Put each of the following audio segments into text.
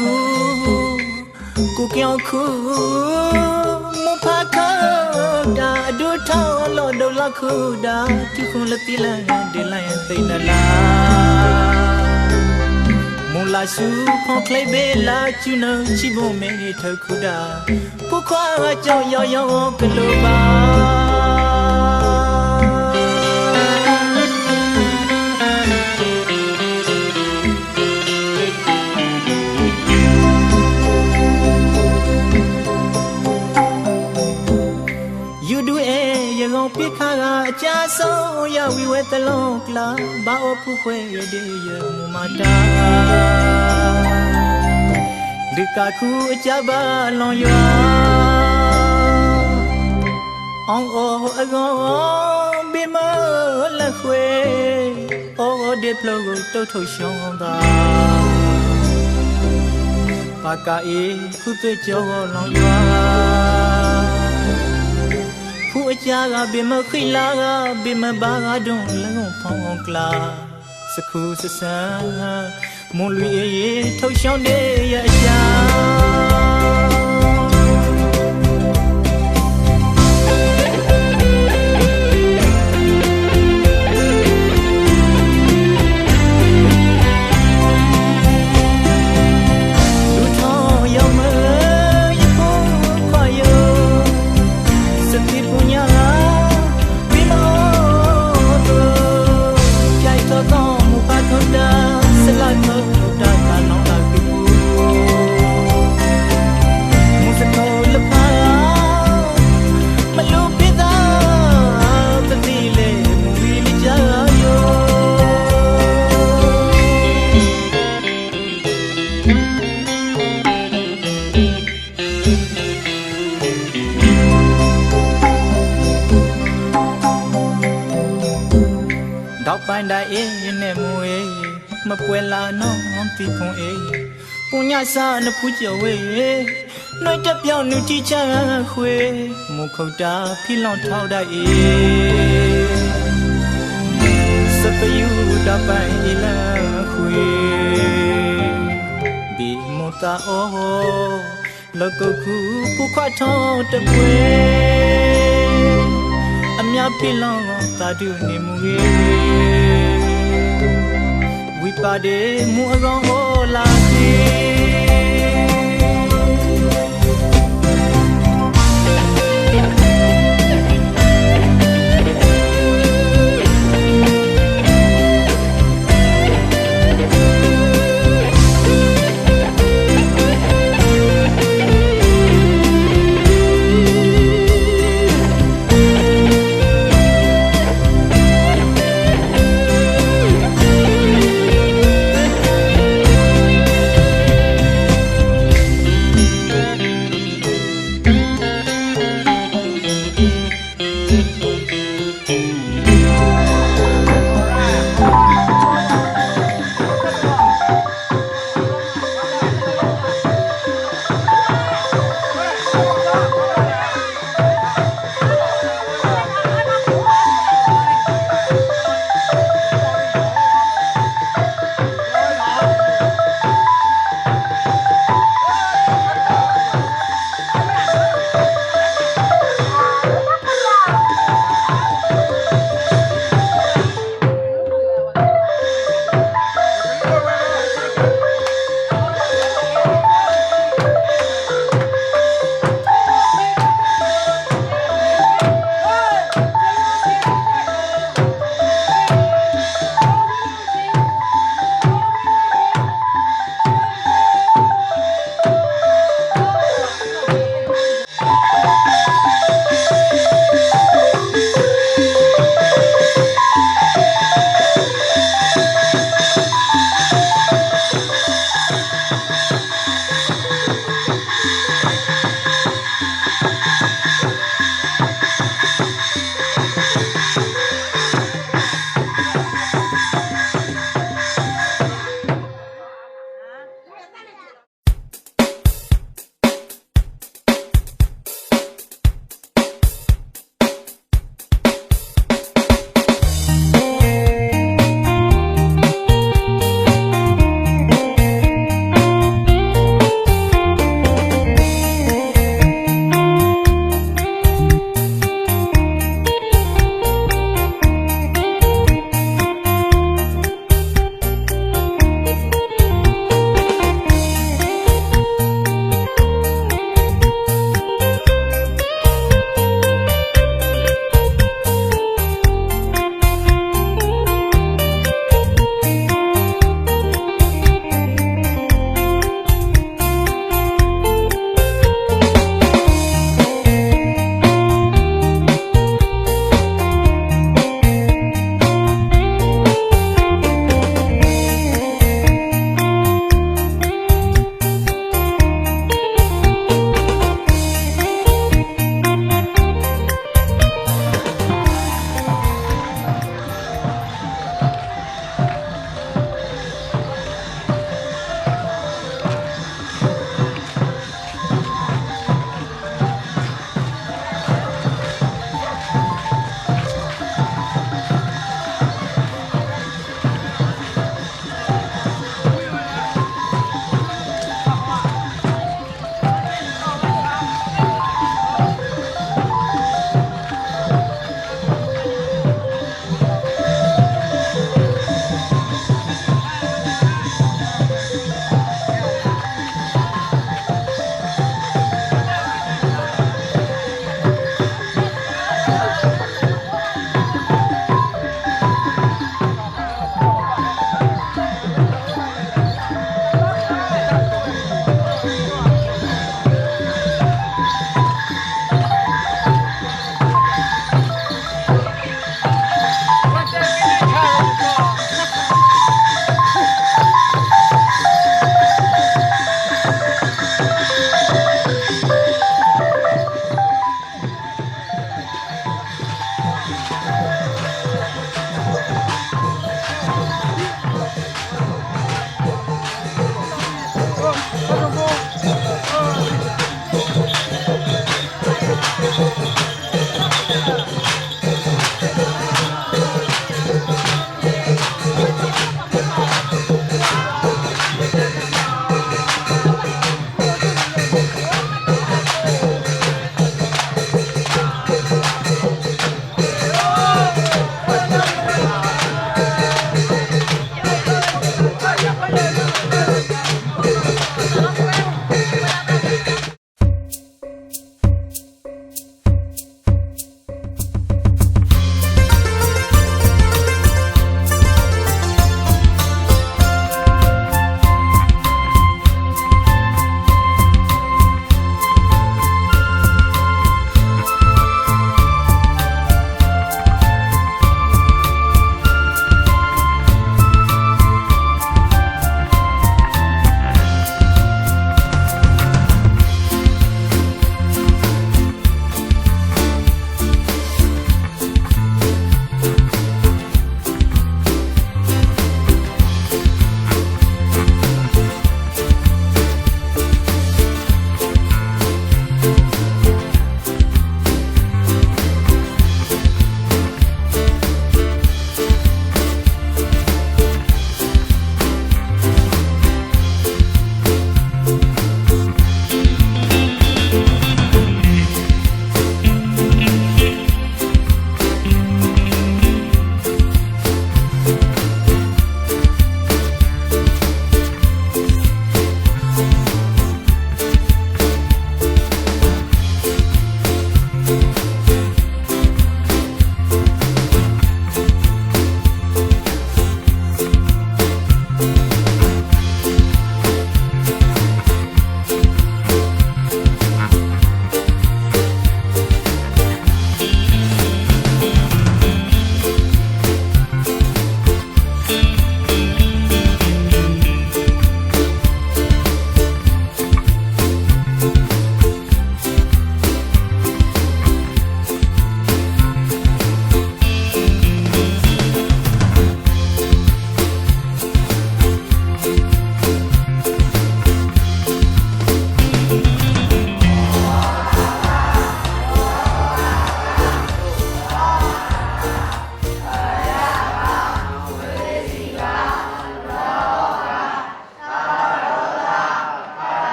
khu cô kéo khu một pha khá đã đôi thao lo đầu la khu đã chứ không là tí là để lại tay là la một là su phong clay bê la chú nơ chỉ vô mẹ thơ khu đã cô khoa cho yo yo cái lô ba biết khá cha sâu ya vi we talo kla ba o phu khwe de ye mu ma ta de ka khu cha ba lon ywa ong o ago bi ma la khwe o de plo go to tho shon ba ba ka e khu te cho lon ywaผู้อาจารย์บิมขึ้นลาบิมบางดงลงพองกลาสักคู่สักมุลุยเท่าช่องเดียจาPai da e ne mu e ma pwe la no ti phon e punya sa na phu chiao we noi ta pyaw nu ti cha khwe mu khau ta phi long thau da e sa pa yu da pai e la khwe bi mo ta o lo ko khu pu khwa tho ta pweအမြဖိလောတာတုနေမူရေဝိပါဒေမူအကောင်ဟောလာစီ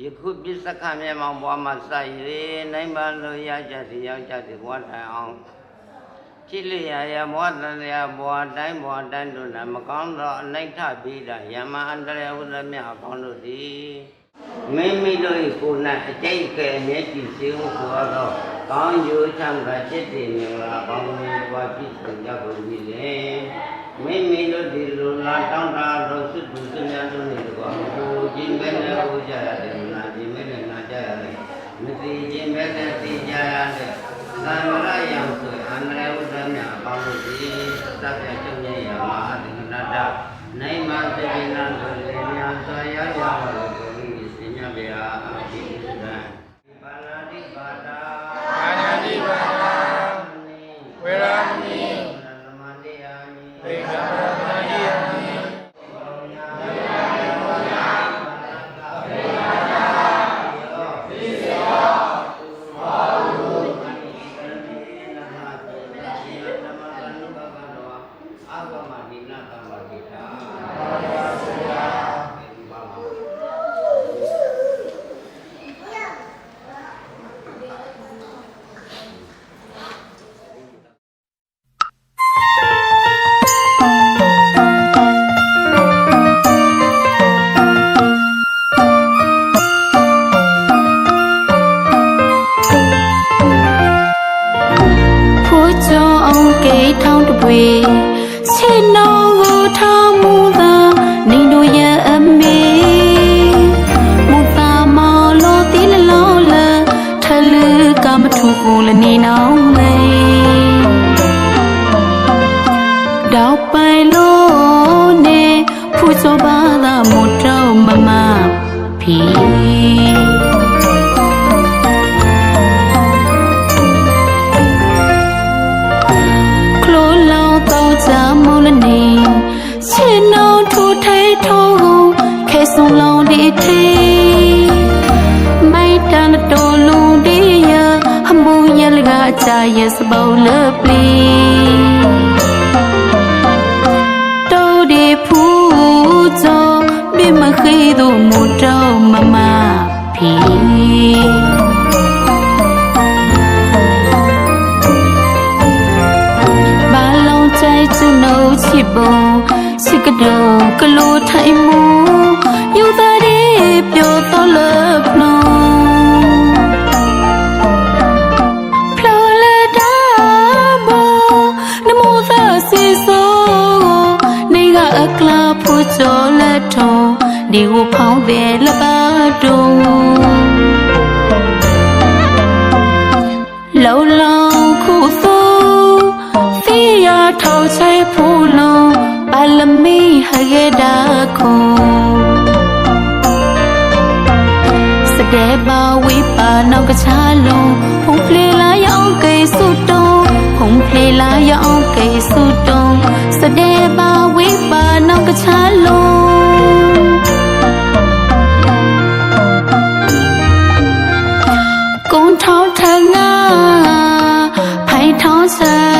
ယခုပစ္စကမြေမောင်ဘွားမှာစိုက်၍နိုင်ပါလို့ရကြသည်ရောက်ကြသည်ဘွားတိုင်အောင်ကြည်လျာရမောတန်ရဘွားတိုင်းတို့၌မကောင်းသောအနိဋ္ဌပိဒယမအန္တရာဝဇ္ဇမြအပေါင်းတို့သည်မိမိတို့၏ကိုယ်၌အကျိတ်ကဲမျက်ကြည့်စေဟုဆိုသောကောင်းကျိုးချမ်းသာจิตတည်မြင်လာပေါင်းမျိုးဘွားပြည့်စုံကြကုန်ပြီလေမိမိတို့ဒီလိုလာတောင်းတာတို့စွတ်တူစများတို့နေတော့ကိုကြည်မဲ့နဲ့ဟိုကြရတယ်နာကြည်မဲ့နဲ့နာကြရတယ်မသိခြင်းမဲ့နဲ့သိကြရတယ်သံဝရယံဆိုအန္တရာဝတ္တမြအပေါင်းတို့သည်သဗ္ဗကျုံရဲ့ယမအတိကနာတနိုင်မသေနာတို့လေညာဆွာရရပါလို့ကိုယ်ကြီးစညဗျာအတိစဒံပါဏာတိပါဒာပါဏာတိပါဒာဝေရမဏိသမန္တိယာမိသေကမရမဏိယာမိYes, bowl of play. Todi puzo, be my hedo muto, mama, pee. Balong tight to no chibo, sikado, kalo taimu, you that if you're the love, no. Cho la thô điều pháo về là ba đồ lâu lâu khu xô phi ya thâu chạy phù lô ba lâm mi hay ghé đá khô sẽ để bao quý bà nào cả cha lô hùng phê lá dạo cây su tô hùng phê lá dạo cây su tô sẽ để bao quý bà nào cả cha lô con tháo thang à phải tháo xa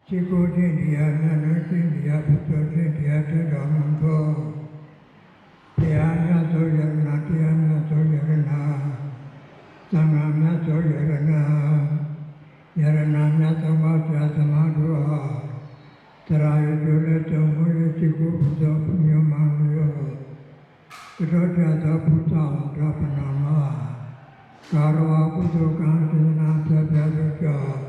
ရှိကိုခြင်းတရားမြတ်လို့ခြင်းတရားဘုရားခြင်းတရားတွေ့တော်မူသောဘုရားမြတ်သောယရဏတရားမြတ်သောယရဏသံဃာမြတ်သောယရဏယရဏမြတ်သောဘုရားသမားတို့အားတရားရကျိုးလက်တော်မူ၍ရှိကိုဘုရားဘုရားမှန်ရောသောကြသောဘုရားတော်ပနာမှာကာရဝကုသိုလ်ကံစေနာပြပြတို့ကြောင့်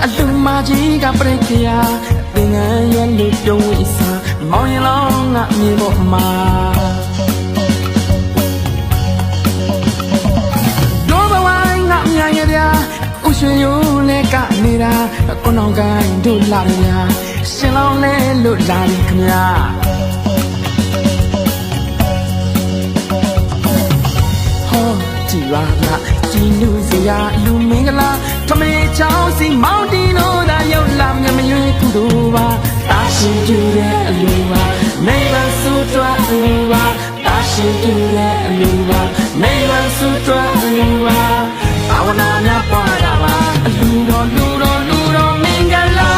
အလူမကြီးကပြိခရာသင်္ကန်းရဲ့လူပြုံးဝိစာမောင်ရင်လောင်းငါမြေပေါ်မှာလောဘဝိုင်းငါမြန်ရဗျာဥရွှေရိုးလဲကနေ ကိုနောင်ကိုင်းတို့လာရညာရှင်လောင်းလဲလို့လာပြီခမညာဟောကြည်ပါလားကြည်နူစရာလူမင်္ဂလာထမေချောင်းစီမောင်တီတို့သာရောက်လာမြမရွေးကုသိုလ်ပါတာရှင်ကျူတဲ့အလူပါနေပါစုတွားအလူပါတာရှင်ကျူတဲ့အလူပါနေပါစုတွားအလူပါအဝနာများပွားတာပါအလူတော်လူတော်လူတော်မင်္ဂလာ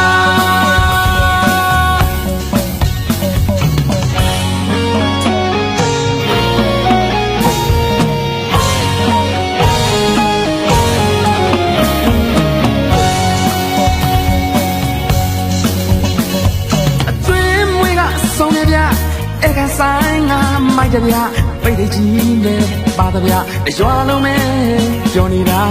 ဆိုင်ငါမိုက်တဗျပိတ်တကြီးနဲ့ပါတဗျရွာလုံးမဲပြောနေတာ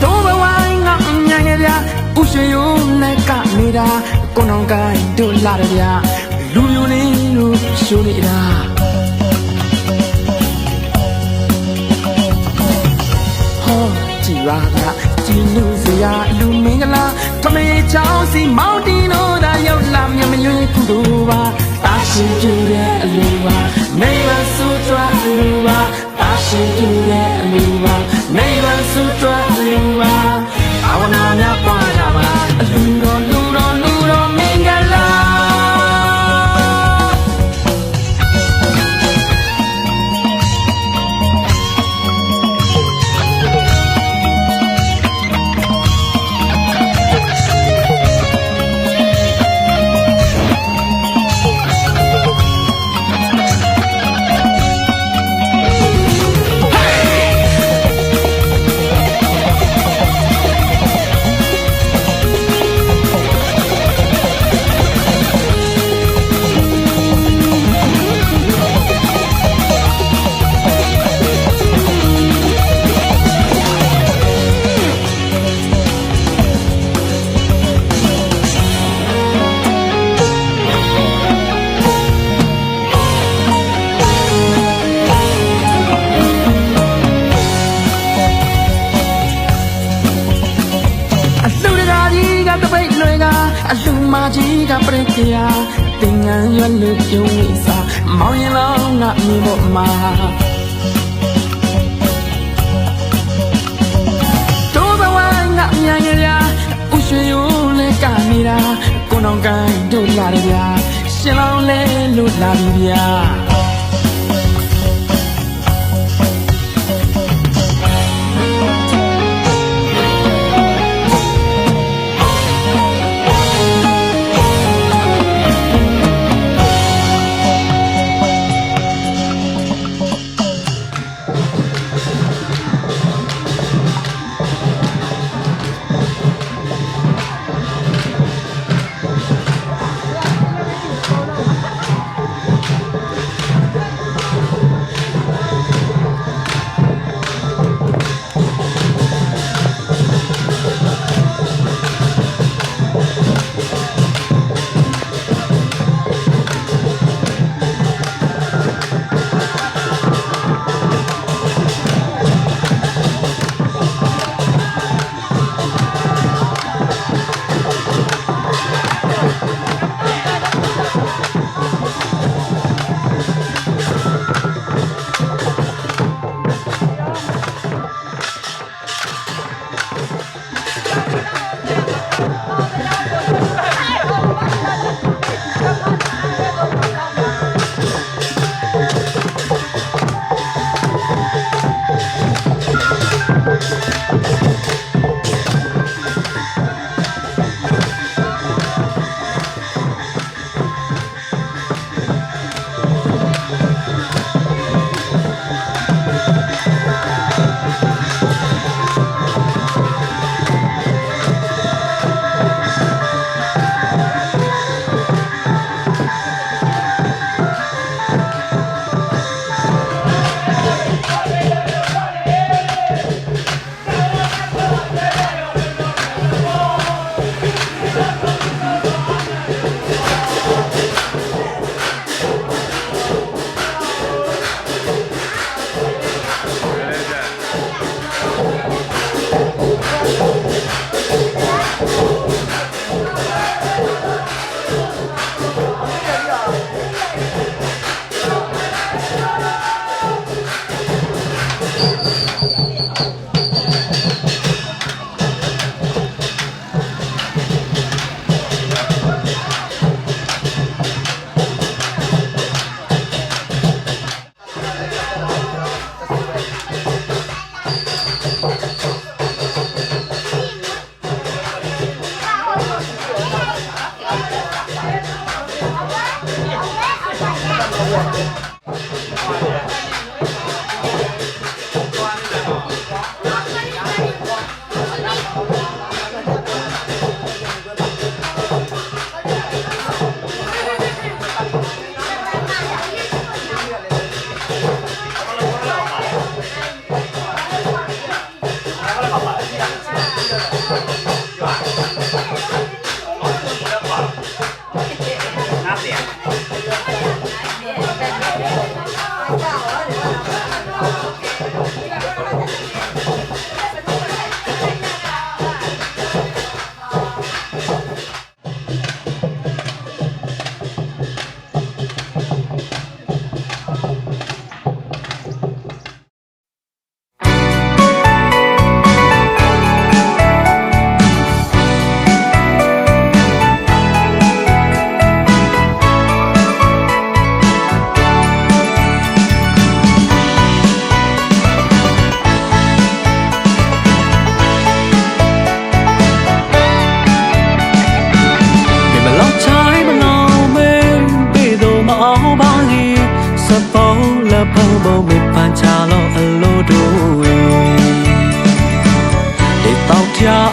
တို့ဘဝငါညံ့နေဗျဥရွှေရိုးနဲ့ကနေတာကိုနောင်ကိုင်းတို့လာတယ်ဗျလူမျိုးလေးတို့ရှိုးနေတာဟောကြ ကြည်ရွာကကြည်နူးစရာလူမင်္ဂလာထမေချောင်းစီမောင်တီနိုးသာရောက်လာမြမရွေးကုသိုလ်ပါတာရှိပြတဲ့အလူပါနေဝဆုတွားအလူပါတာရှိပြတဲ့အလူပါနေဝဆုတွားအလူပါအဝနာများပွားတာပါအလူတော်လူတော်လူတော်မင်္ဂလာ အလူမကြီးကပြည့်ကြတင်ငန်းရွက်လူပြုံးဝိစာမောင်ရင်လောင်းငါမြေပေါ်မှာတိုးဘဝငါမြန်ရရာဥရွှေရုံးလဲကနေတာကိုနောင်ကိုင်းတို့လာတယ်ဗျာရှင်လောင်းလဲလို့လာပြီဗျာဟ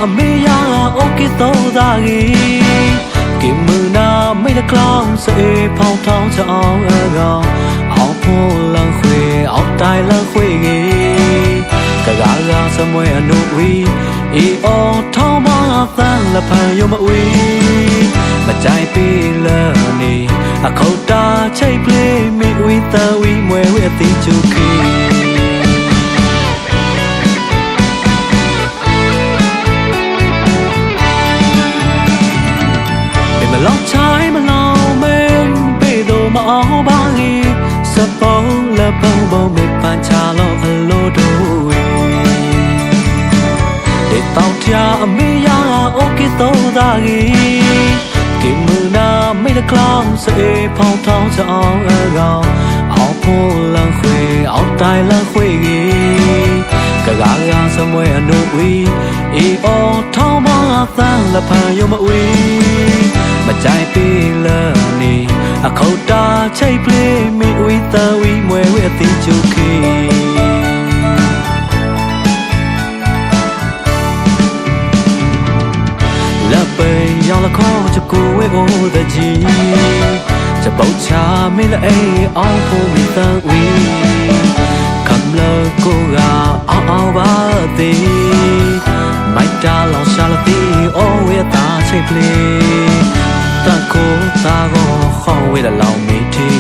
အမေရโอเคတော့သာကြီးกินมือหน้าไม่ได้คล้องเสียพองท้องจะเอาเอาพูลังคุยเอาตายลังคุยงี้กะกะกะสมวยอนุวีอีโอท้องมาตั้งละพันยมวีมาใจปีละนี่อะเขาตาใช้เพลงมีวีตาวีมวยวีติจูคีมาลองใช้มาลองเม่นไปดูมาเอาบางอีสะปองและปองบ่ไม่ปานชาลองอโลดูได้ต้องเที่ยวไม่ยาโอเคโตตากีกินมือหน้าไม่ได้คล้องเสียพองท้องจะเอาพูลังคุยเอาตายลังคุยกีกะกะกะสมวยอนุวีอีโอท้องมาตั้งละพันยมวีมาใจปีละนี่อะเขาตาใช้เพลงมีวีตาวีมวยวีติจูคีละไปยองละข้อจะกูไว้โอตะจีจะเป่าชาไม่ละเอเอาพูมีตาวีคำละกูกาเอาบาตีไม่ตาลองชาละตีโอเวตาใช้เพลงตาโคตาก็ข้อเวลาเราไม่ที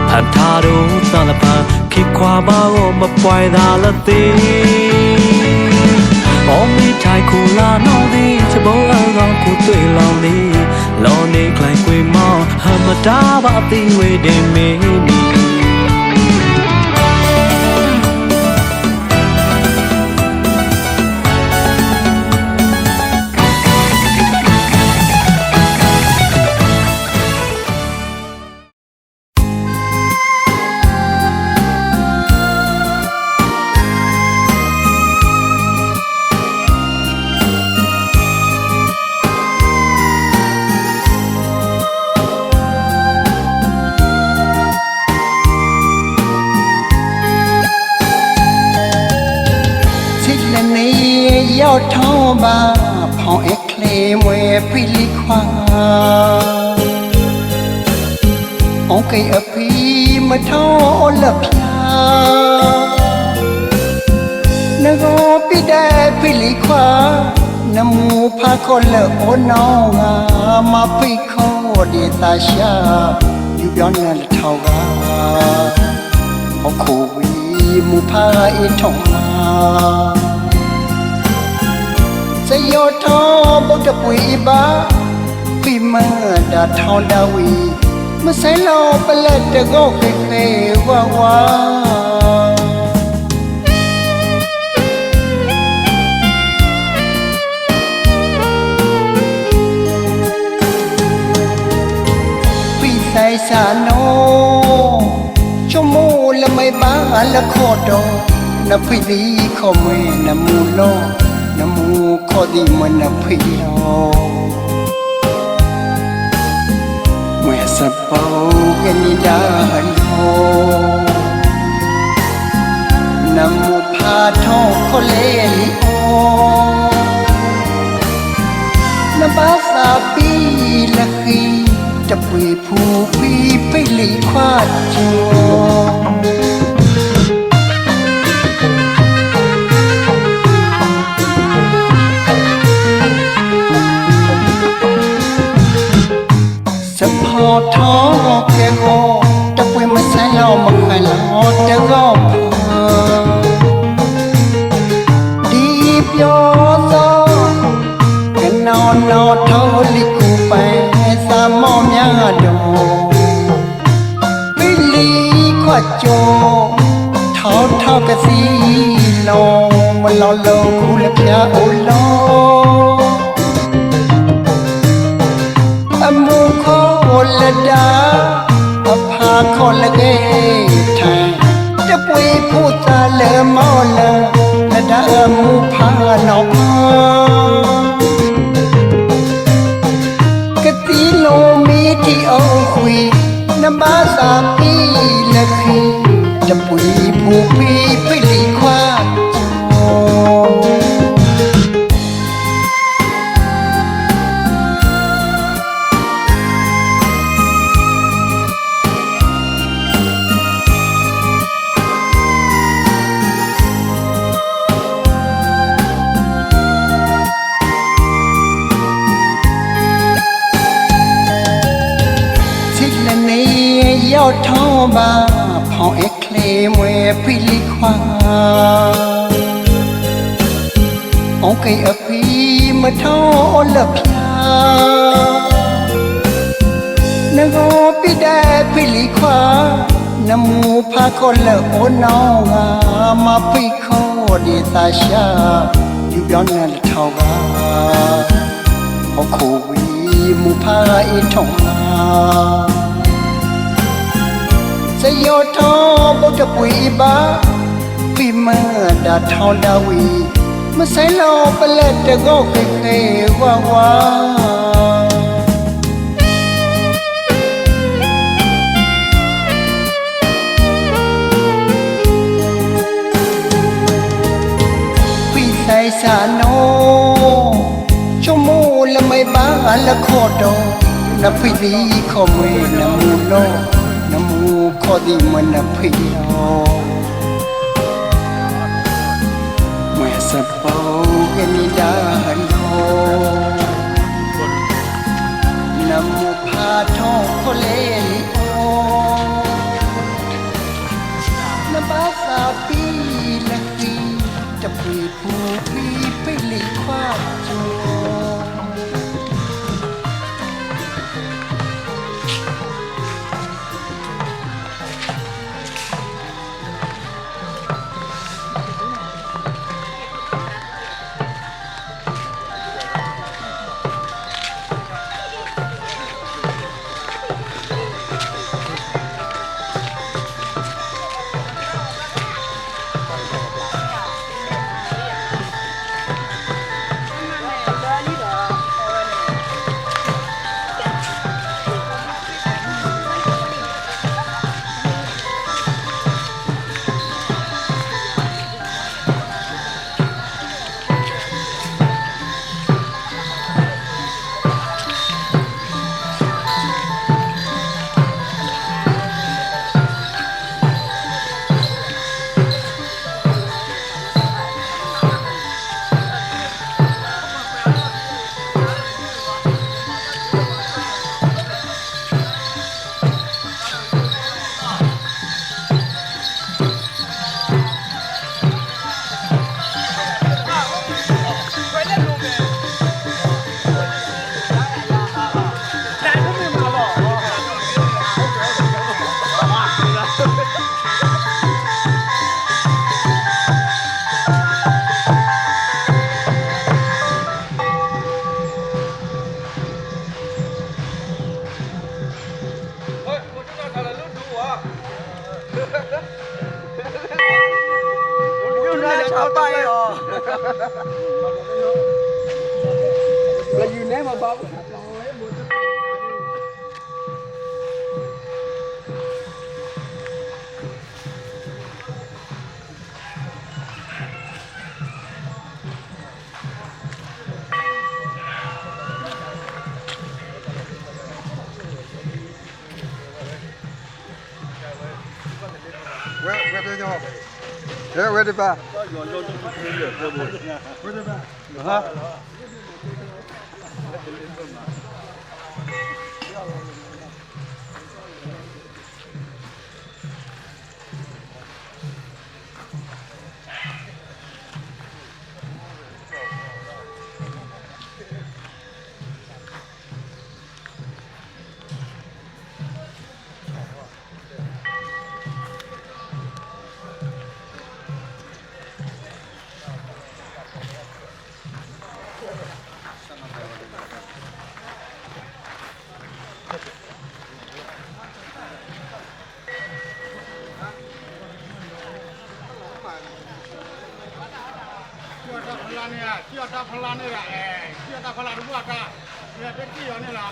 ผ่านทาดูตาละพาคิดความบ้าก็มาปล่อยตาละตีโอ้มีชายคู่ลาน้องดีจะบอกเราคู่ตัวเรานี้เราในใครคุยมอหามาดาบาตีเวเดมีนียอดท้อบาพอเอ็กเคลมเวพิลิควาโอเคอพีมาท้อละพลานกปีได้พิลิควานมูพาคนละโอนองมาพิโคดีตาชาอยู่ย้อนนั่นละเท่ากาโอคูวีมูพาอิทองมาสยอทอบุตรปุยบาปีเมื่อดาทอนดาวีมาใส่เราไปเล็ดตะโกเคเคว่าปีใส่สาโนชมูละไม่บ้าละโคโดนับปีดีขอเมนมูโลนมูขอดีมันนับพิโยเมื่อสับเป่ากันนิดาโลนมูพาทอคนเลลิโอนบาสาปีละคีจะปีผู้ปีไปลิควาดโจจะพอท้อแกโง่จะไปมาใส่เรามาใครเราจะก็พอดีบยอซอกันนอนท้อลิกูไปสามอมยาดอวิลีขวัดโจท้อกะสีลงมันลอลงคูละพยาโอโลมูโคละดาอภาโคละเกไทยจะปุยพูดตาเลมอละดามูพานอกกะตีโลมีที่เอาคุยนบาสาปีละคีจะปุยผู้พี่ไปลีควาโจ ba phong ếch lê mùi phi lý khoa ông cây ở phi mà thâu lập ya nâng ô phi đê phi lý khoa nằm mù pha con lỡ ô nao ngà mà phi khô đi ta xa yêu béo nè là thâu ba ông khổ vì mù pha y thong sẽ yo thọ bố cho quỷ ba vì mơ đã thọ đa quỷ mà sẽ lo bà lệ để gõ khê khê hoa hoa vì sai xa nô cho mô là mấy bá là khổ đồ là phi lý khổ mê là mù nô Namu kodi mana piyo Maya sapau gani dahano Namu pato kole o Nabasa pi laki Tapi pu pi pili kwa jo là gì nè mà bao Where đi ba? Hả? Kita pelan ni lah, kita pelan dua kah? Kita pergi ni lah.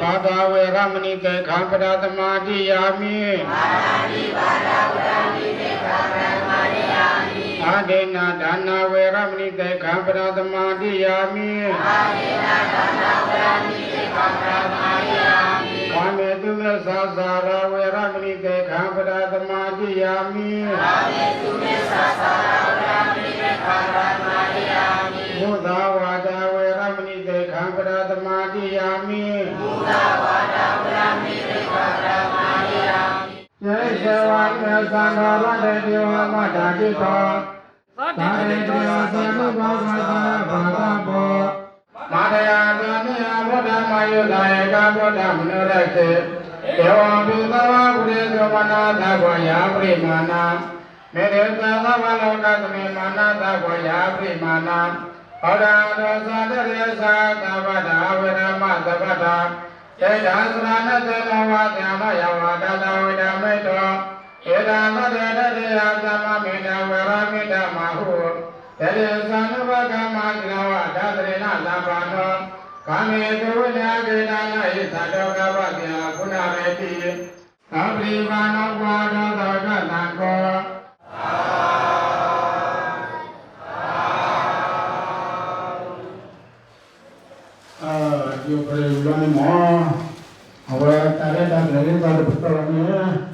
ဘာသာဝေရမဏိတေခံပဒသမာတိယာမိဘာသာတိဘာသာဝေရမဏိတေခံပဒသမာတိယာမိအာဒေနာဒါနာဝေရမဏိတေခံပဒသမာတိယာမိအာဒေနာဒါနာဝေရမဏိတေခံပဒသမာတိယာမိကာမေတုမေသာသာရဝေရမဏိတေခံပဒသမာတိယာမိကာမေတုမေသာသာရဝေရမဏိတေခံပဒသမာတိယာမိဘုဒ္ဓဝါဒဝေရမဏိတေခံပဒသမာတိယာမိဘုဒ္ဓဝါဒဝေရမဏိတေခံပဒသမာတိယာမိယေရှဝါမေသံဃာရတေတိဝမတာတိတောသာတေတောသံဃာဘောဂသာဘာဂဘောမာရယာသနိယဘုဒ္ဓမယုလာယကဘုဒ္ဓမနောရခေဒေဝံပိသဝဘုရေသောမနာသဘောယာပရိမာဏမေတေသသဗ္ဗလောကသမေမာနသဘောယာပရိမာဏဟောဒံသောသတရေသာသဗ္ဗတာဝေရမသဗ္ဗတာတေဒာသရဏတေနဝတ္တမယဝါဒတဝိဒမေတောဧဒံမတေတတေယသမမေတဝေရမေတမဟုတေရေသံဘကမကိလဝဒသရေနသဗ္ဗနောကာမေတုဝိညာကေနနာဣသတောကဝဗျာကုဏမေတိသဗ္ဗိဘာနောဝါဒသောကတံကောyo preguntamos ahora tarea tan grande para el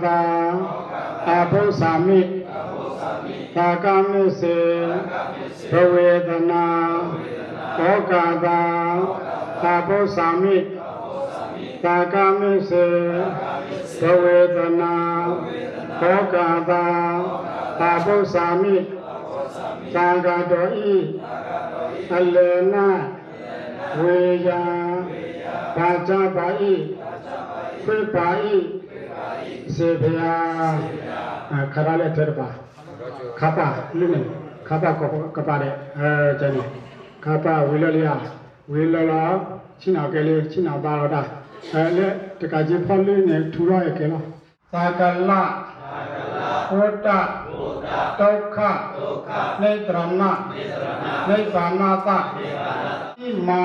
ตาอาภุสามิตากามิเสภเวทนาโอกาตาอาภุสามิตากามิเสภเวทนาโอกาตาอาภุสามิตากาโดอีอเลนะเวยาปาจาปาอิခွေပါဤစေဖယာခရလည်းထဲပါခပါလူနေခပါကပါတဲ့ကျန်ခပါဝီလလျာဝီလလာချင်းနာကလေးချင်းနာပါတော့တာလေတကကြီးဖောက်လေးနဲ့ထူရရဲ့ကဲလားသာကလဝတ္တဒုက္ခနေတရဏနေပါဏာတဣမာ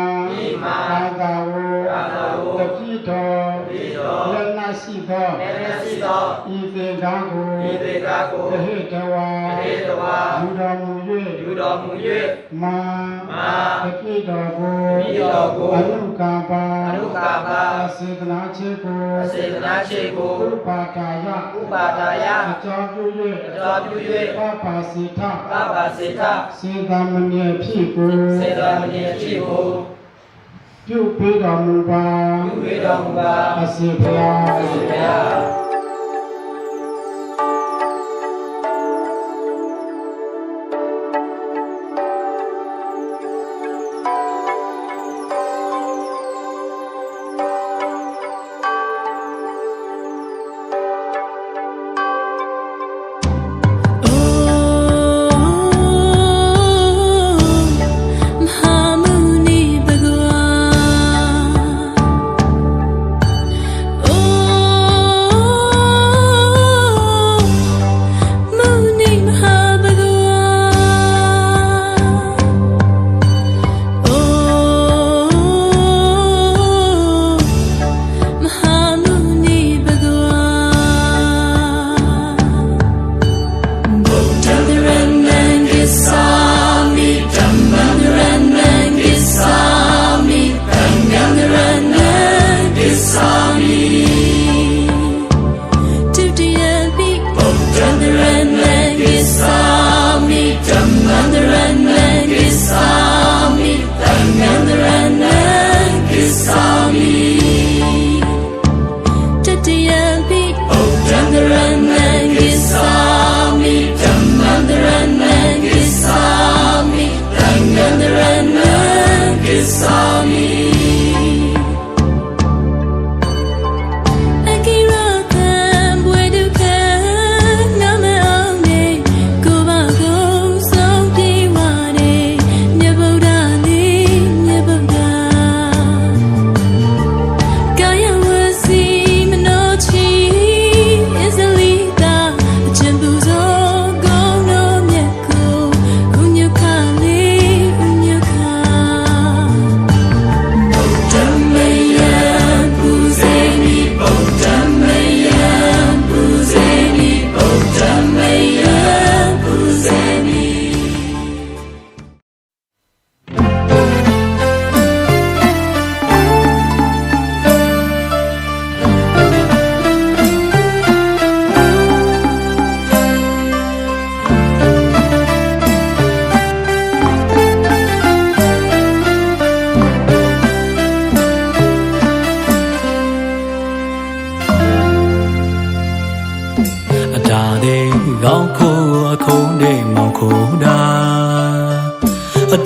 သာသာဝတတိတော်ယနာစီသောဤတေကာကိုဟိတဝါယူတော်မူ၍မာတတိတော်ကိုအနုကာပါစေတနာချေကိုဥပါဒါယအကြောင်းပြု၍ပပစီထစေတမဏေဖြစ်ကိုပြုပေးတော်မူပါအစီဖျား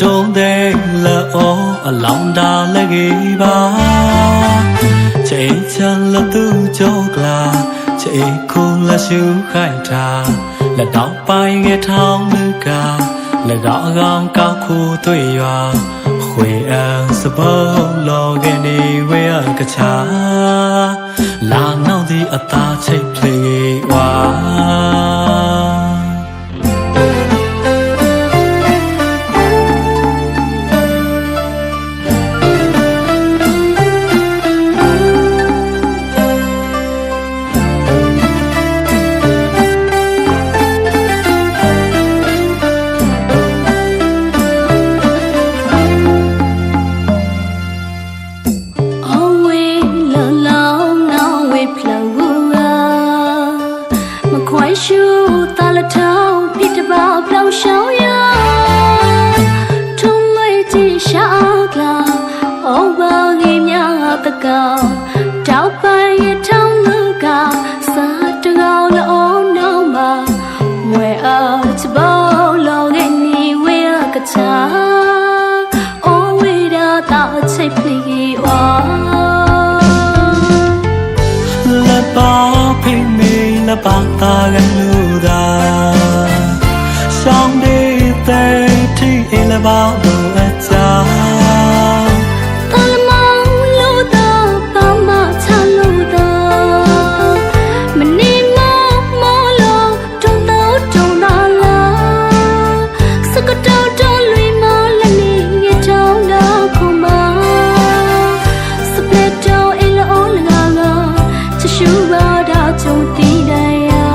တုံးတဲ့လက်အောအလောင်းတာလက်ကြီးပါချိန်ချမ်းလက်သူကြောကလာချိန်ခုလက်ရှုခိုင်တာလက်တော့ပိုင်းငယ်ထောင်းလူကလက်တော့အကောင်ကောက်ခုတွေ့ရွာခွေအန်စပုတ်လောကနေဝဲကချာလာနောက်ဒီအသားချိတ်ပြေဝါ树打了头，皮的包飘小呀，从未记下了，哦吧一秒的高，找半夜长了高，撒的高了哦 no 嘛，为了这包老给你为了个茶，哦为了打菜皮哇。ba phi mi la ba ta gan lu da sang đi te thi la ba do a cha ta mang lu da ba ma cha lu da mình đi mo lo trong tao trong da la sa ka tao trong lui mo la ni nghe trong da ko ma sa ple tao e la o la ga cha shu ba da trong ti da ya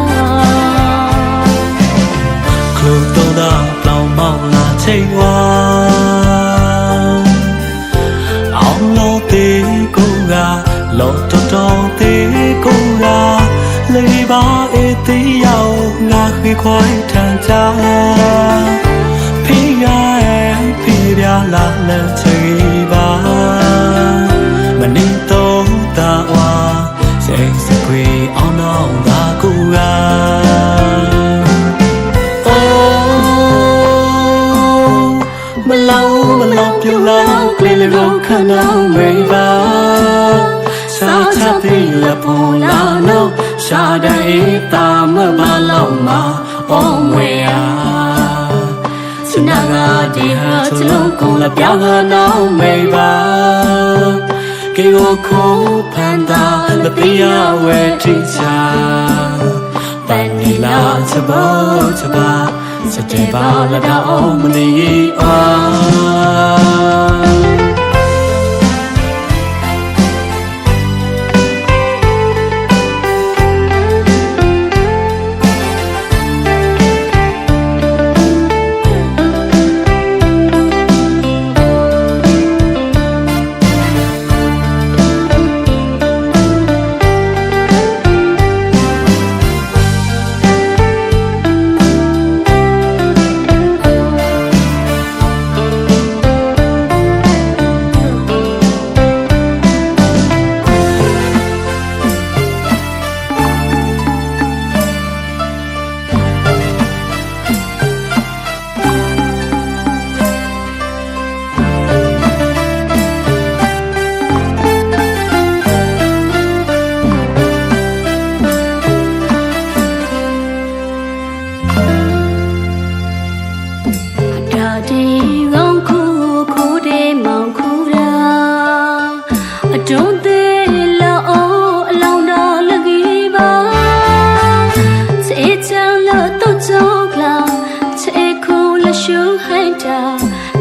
klo to da plau mau la chei wa ong lo te ko ga lo to te ko ga lấy ba e ti yao nga khi khoai thang cha phi ga phi bia la la chei ba mà nên to ta wa sẽ quỳ on on da ku ga mà lâu piu lâu kle le ro khăn áo mây ba sa cha ti la po la no sa dai ta ma ba lao ma o mwe a sina ga di ha chlong kong la pya ga no mây ba ke go kho phan da la pia we thi cha ban ni la cha ba sa te ba la da o mani a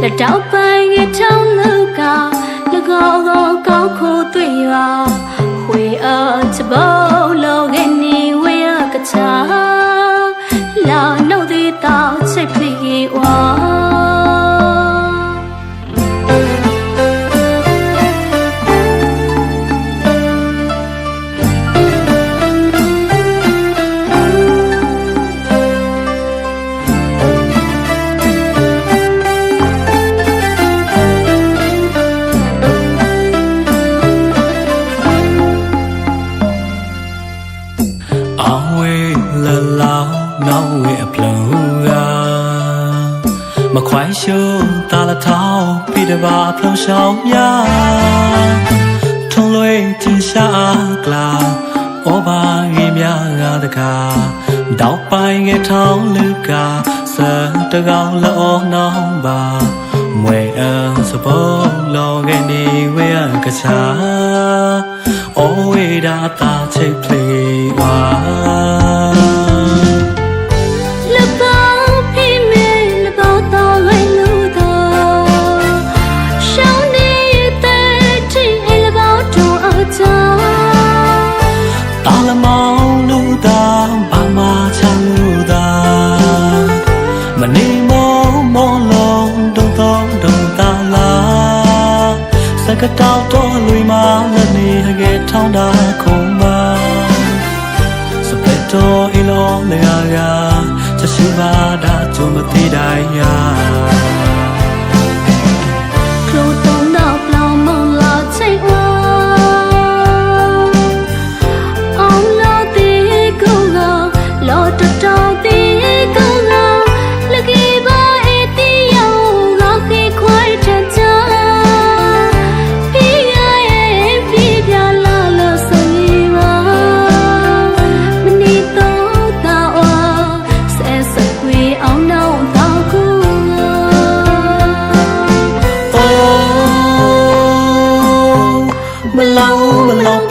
là trao bay nghe trong lư ca là go cao khô tùy à khuya ở chợ bao lâu nghe ni quê ở cả cha là nấu đi tao chạy phi qua mà khoái show ta là thao pi de ba plo shao ya thong loi tin sha kla o ba ngi mya ga da ka dao pai nge thao lu ka sa ta gao la o nong ba mwe a sa bo lo ge ni we a ka cha o we da ta chei play wa cái tao to lùi mà lần này ghé thao đá không mà sắp hết to ilo le ya cha shi ba da chu ma ti dai ya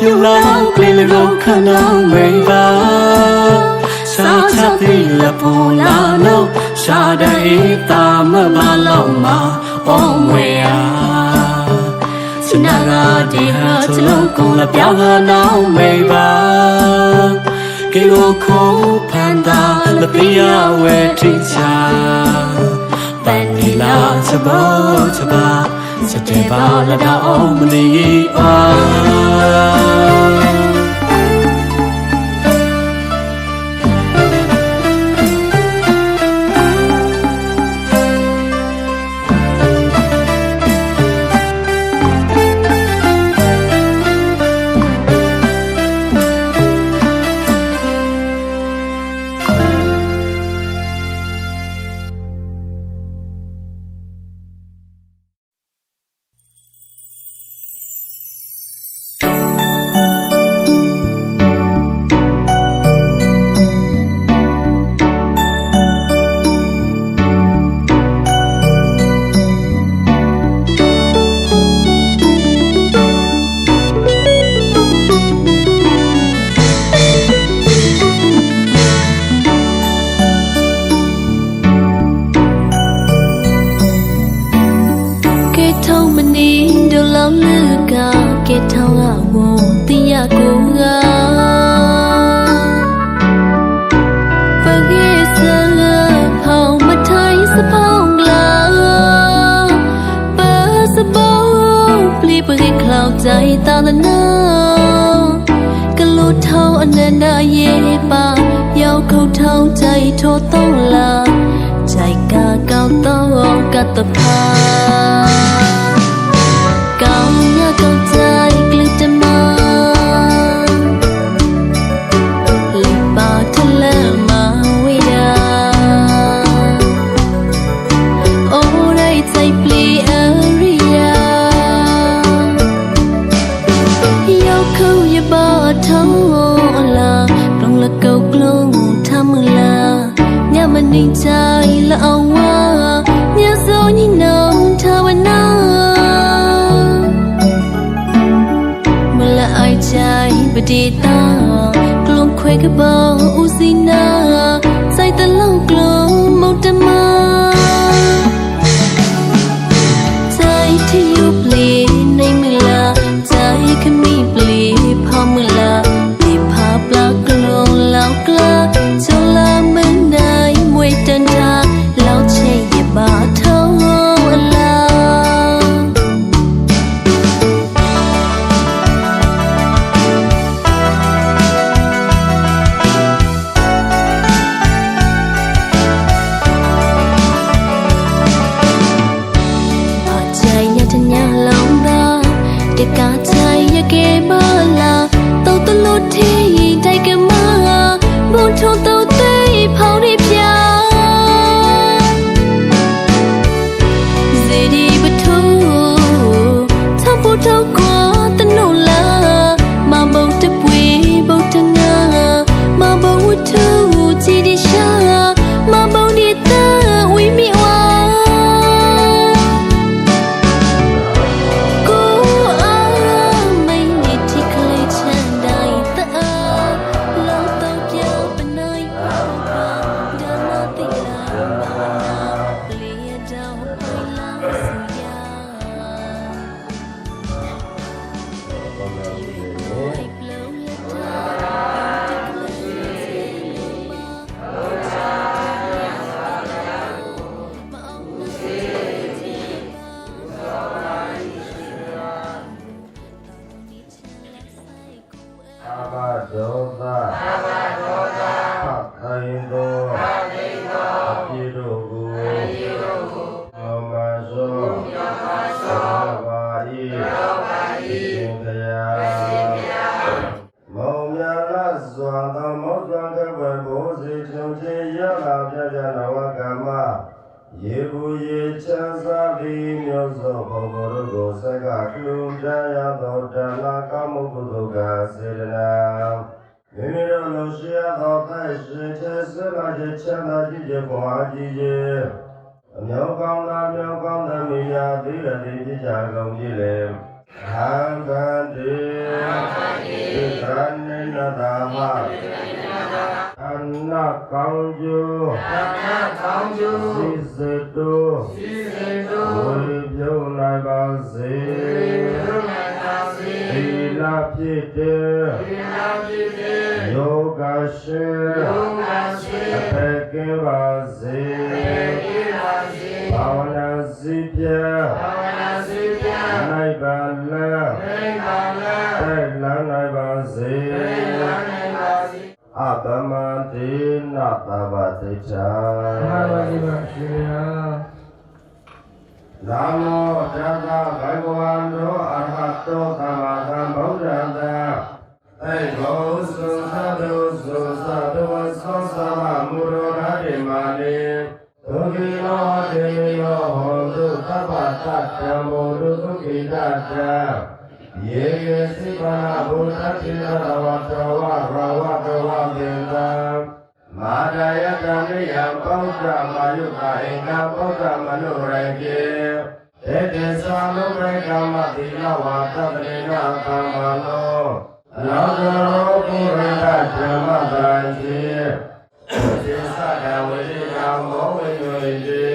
ပြူလောကလေးလေးကိုခဏမေးပါရှာချတဲ့လက်ပေါ်လာလို့ရှာတဲ့တာမပါလို့မအောင်ဝေးစနာကဒီဟာချလုံးကုန်လက်ပြောင်းတော့မေးပါကီလိုခိုးဖန်တာလက်ပြရဝဲထိချာပန်နီလာချဘောချပါစတဲ့ပါလက်တော်မနေအာ ใจตาละนาก็ลูเท่าอันนั้นนาเย่ป่ายาวเขาเท่าใจโทษต้องลาใจกาเก่าต้องกัตภาเก่าเนี่ยเก่าใจกลืนจะมาลิบปากทะเลมาวิดาโอ้ได้ใจปลีอริยาเท่าลาปลงละเก่ากลงทำลาเนี่ยมันในใจละเอาว่าเนี่ยโซนี่น้องเธอวันน่าเมื่อละอายใจบดีตากลงเควกบออุสินาใจตะล่องกลงมองตะมาใจที่ยุบลีในมือลาใจขมีปลีพอมือลาลีพาปลากลงแล้วกล้าจนลาเหมือนนายมวยเดินทางแล้วเชี่ยบาเท่าลาพอใจอยากจะย่าลองรักแต่กาใจอยากเก็บมาลาเต่าตะลุดที่ได้กันมาบุญทองเต่าเต้ ဆက်လာချက်ချမ်းသာကြည်ချက်ပွားကြည်ချက်အမြောက်ကောင်းသားမြောက်ကောင်းသားမိညာသေးရသည်ပြကြကုန်ကြည်လေဟံဗန္တိသရဏိနသာမအနာကောင်းကျိုးစီစေတုဝေပြုံးနိုင်ပါစေသီလဖြစ်တဲ့ယောဂရှင်အဖက်ကင်းပါစေဘာဝနာစီပြနိုင်ပါလားတိုက်လန်းနိုင်ပါစေအပမတိနာတဘတိချာနာမောတတ္တဘဂဝန္တောအရဟတောသမ္မာသမ္ဗုဒ္ဓံတသေဘောသုသတုသုသတုဝသောသမမုရောဓတိမာနိဒုက္ခိနောတေယောဟောတုသဗ္ဗတတ္တံဘောဓုသုခိတတ္တယေယေစိပနာဘုဒ္ဓတိရဝတ္တဝရဝတ္တဝကေတံမာဒယတံနိယံပောဒ္ဓမာယုကာဧကပောဒ္ဓမနုရကေတေတေသာနုဘေကမတိလဝါတတရေနာသမ္မာနောလောကရောပုရိသဓမ္မတံတိသေသတဝိရိယမောဝိညွေတိ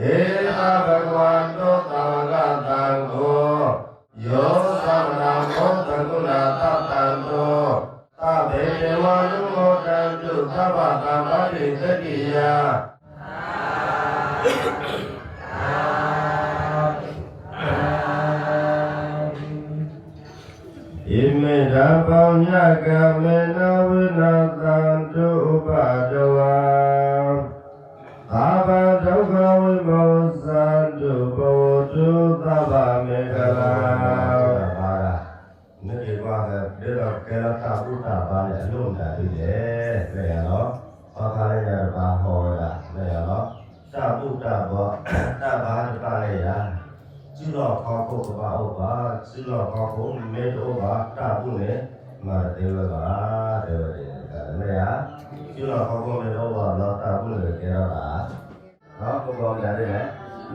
ဧသဘဂဝန္တောသံဃတံကိုယောသမနာမောတကုဏတတံတောသဗ္ဗေဒေဝနုမောတံတုသဗ္ဗသံဃတိသတိယဣမေဓမ္ပောညကမေနဝိနာတံတုဥပဒဝါသာဘဒုက္ခဝိမောသံတုဘောတုသဗ္ဗမေကလာနေပါတဲ့ဒီတော့ကေရတာဘုဒ္ဓဘာနဲ့အလုံးတာပြီလေလေနော်အခါလေးရပါဟောတာလေနော်သဗ္ဗုဒ္ဓဘောတဘာတပါလေရာကျတော့ခေါ်ဖို့ဘာဥပါကျတော့ခေါ်ဖို့မေတ္တာဘာတပုနဲ့မာတေဝဘာတေဝတေကမေယာကျတော့ခေါ်ဖို့မေတ္တာဘာတော့တပုနဲ့ကေရတာနော်ဘုရားရတယ်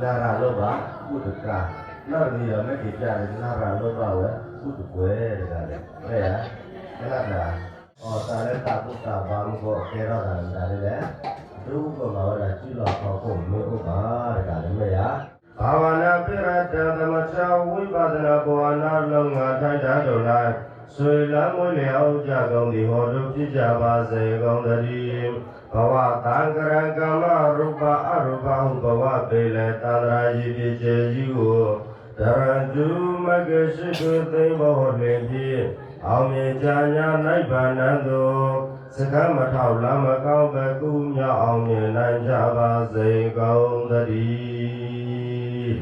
လေနာရလောဘဥဒကနောက်ဒီရမဲ့ကြည့်ကြတယ်နာရလောဘဝဲဥဒကွယ်တကလည်းမေယာအဲ့ဒါအော်တာလည်းတပုတာဘာမကိုကေရတာလည်းလေဒုက္ခဘာဝရကျတော့ခေါ်ဖို့မေဥပါတကလည်းမေယာဘာဝနာပိရတသမချဝိပဒနာဘောနာလုံးငါထိုက်တာတို့လိုက်ဆွေလမ်းမွေးလျောက်ကြကုန်သည်ဟောတို့ဖြစ်ကြပါစေကုန်သတည်းဘဝတံကရကမရူပအရူပဟုဘဝပေလေတန္တရာယိဖြစ်စေကြီးကိုတရတုမဂ္ဂရှိကုသိမောလင်ဖြင့်အောင်မြင်ကြညာနိဗ္ဗာန်သို့စကမထောက်လမ်းမကောင်းပဲကုမြောက်အောင်မြင်နိုင်ကြပါစေကုန်သတည်း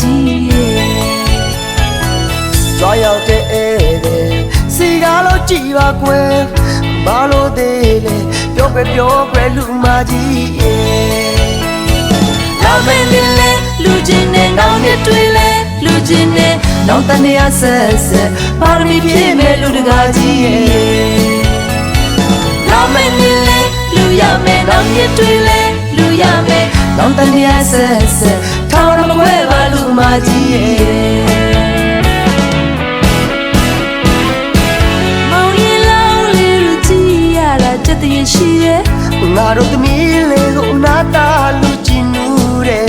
ကြီးကြွားရောက်တဲ့ဧည့်သည်စီကားလို့ကြည်ပါကွယ်ဘာလို့သေးလဲပြောကွယ်လူမကြီး老妹哩嘞，路进嘞，老你对嘞，路进嘞，老等你呀塞塞，把你偏没路的嘎叽。老妹哩嘞，路呀妹，老你对嘞，路呀妹，老等你呀塞塞，讨那么快把路嘛叽。毛衣老里路叽呀啦，这的也是耶。ငါတို့သမီးလေးကိုနာတာလူကြည့်နူးတယ်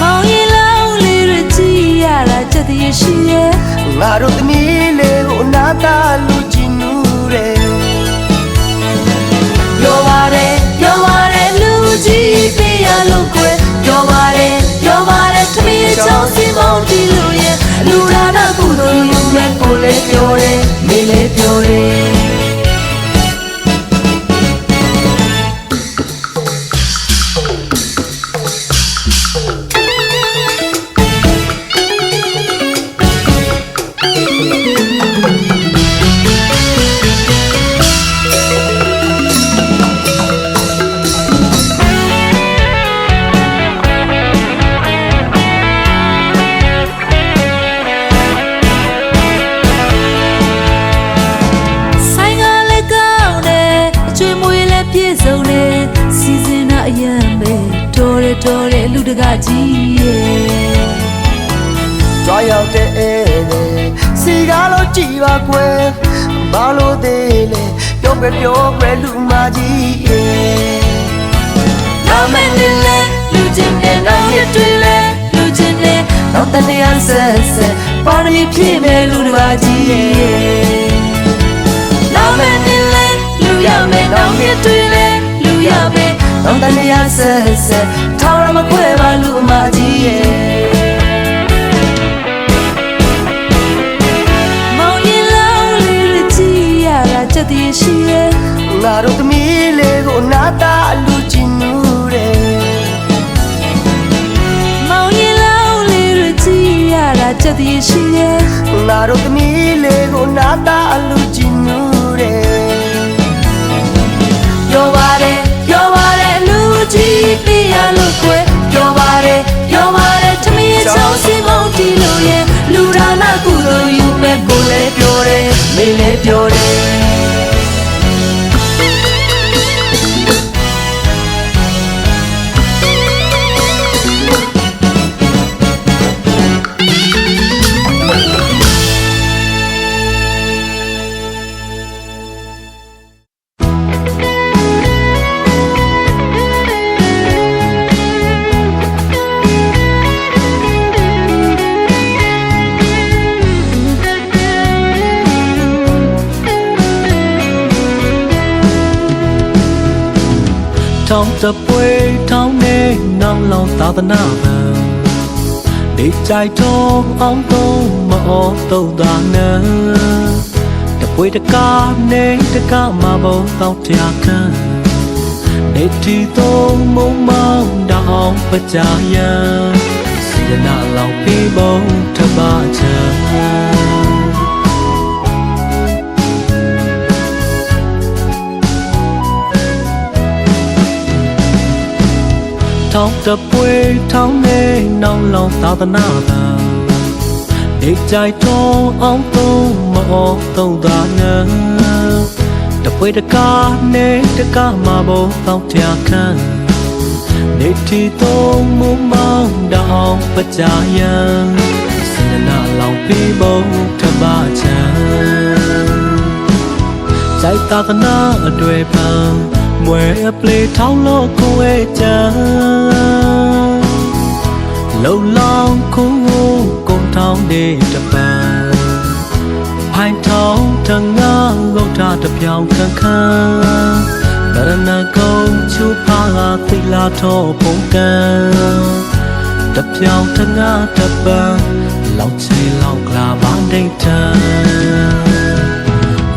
မောင်ရီလောင်လေးရကြည့်ရတာချက်တည်းရှိရဲ့ငါတို့သမီးလေးကိုနာတာလူကြည့်နူးတယ်ပြောပါတယ်လူကြည့်ပြရလို့ကွယ်ပြောပါတယ်သမီးချောင်းစီမောင်တီလို့ရဲ့လူရာနာကုသိုလ်ယူမဲ့ကိုလေးပြောတယ်မေးလေးပြောတယ်တော်တဲ့လူတကကြီးရဲ့ကြွားရောက်တဲ့ဧည့်သည်စီကားလို့ကြည်ပါကွယ်ဘာလို့သေးလဲပြောကွယ်လူမကြီး老妹哩嘞，路进嘞，老你对嘞，路进嘞，老等你呀塞塞，把你偏没路的嘎叽。老妹哩嘞，路呀妹，老你对嘞，路呀妹，老等你呀塞塞，讨那么快把路嘛叽。毛衣老里的叽呀啦，这的是耶。ငါတို့သမီးလေးကိုနာတာလူကြည့်နူးတယ်မောင်ရီလောင်လေးရကြည့်ရတာချက်တည်းရှိရဲ့ငါတို့သမီးလေးကိုနာတာလူကြည့်နူးတယ်ပြောပါတယ်လူကြည့်ပြရလို့ကွယ်ပြောပါတယ်သမီးချောင်းစီမောင်တီလို့ရဲ့လူဒါနာကုသိုလ်ယူမဲ့ကိုလေးပြောတယ်မေးလေးပြောတယ်ထောင်းတပွဲထောင်းနေနောင်လောင်သာသနာပံနေကြိုက်တော့အောင်တော့မအောတော့တာနဲ့တပွဲတကားနေတကားမှာဘောတော့တရားခံနေတီတော့မုံမောင်းတောင်ပကြရန်စီနာလောင်ပြီးဘုံထပါချာထောင်းတပွဲထောင်းနေနောင်လောင်သာသနာပံနေကြိုက်တော့အောင်တော့မအောတော့တာနဲ့တပွဲတကားနေတကားမှာဘောတော့တရားခံနေတီတော့မုံမောင်းတောင်ပကြရန်စီနာလောင်ပြီးဘုံထပါချာใจသာသနာအတွေ့ပံမွဲအပလေထောင်းလို့ကိုဝဲချာလုံလောင်ကိုကုန်ထောင်းနေတပံဖိုင်ထောင်းတငါငုတ်တာတပြောင်ခန်းခန်းတရဏကုံချူဖာကသီလာထောပုံကံတပြောင်တငါတပံလောက်ချေလောက်ကလာပန်းဒိတ်တံ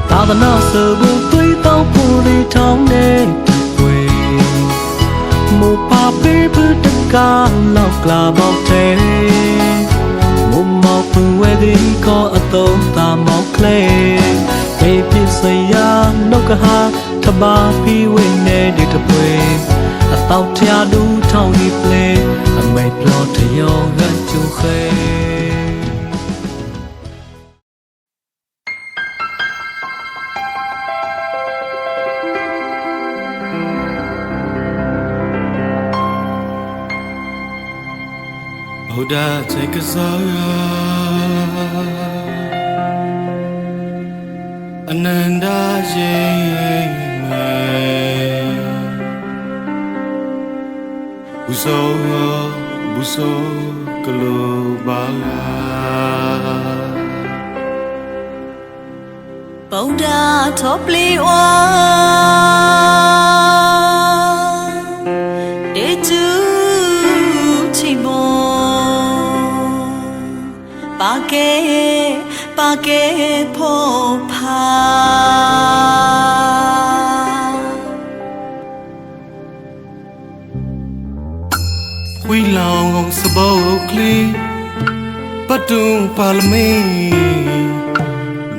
သာသနာစဘူတွေးတော့ပူရီထောင်းနေမူပါပေပတ ကားလောက်ကလာပေါက်တဲ့မမောက်ပူဝဲဒီကောအတော့တာမောက်ကလေးဘေးပစ္စယနှုတ်ကဟာထဘာဖီဝင်းနေတဲ့တပွဲအတော့ထရဒူထောင်းဒီပလေအမိတ်ပလော့ထယောကကျူခဲ ဘုရားစိတ်ကစားအနန္တရေမေဘူဆိုကလိုပါဗုဒ္ဓထောပလီဝါဒေကျူချီမောပါကေဖို့ဖာဝီလောင်စပုတ်ကလေးပတ်တုံပါလမင်း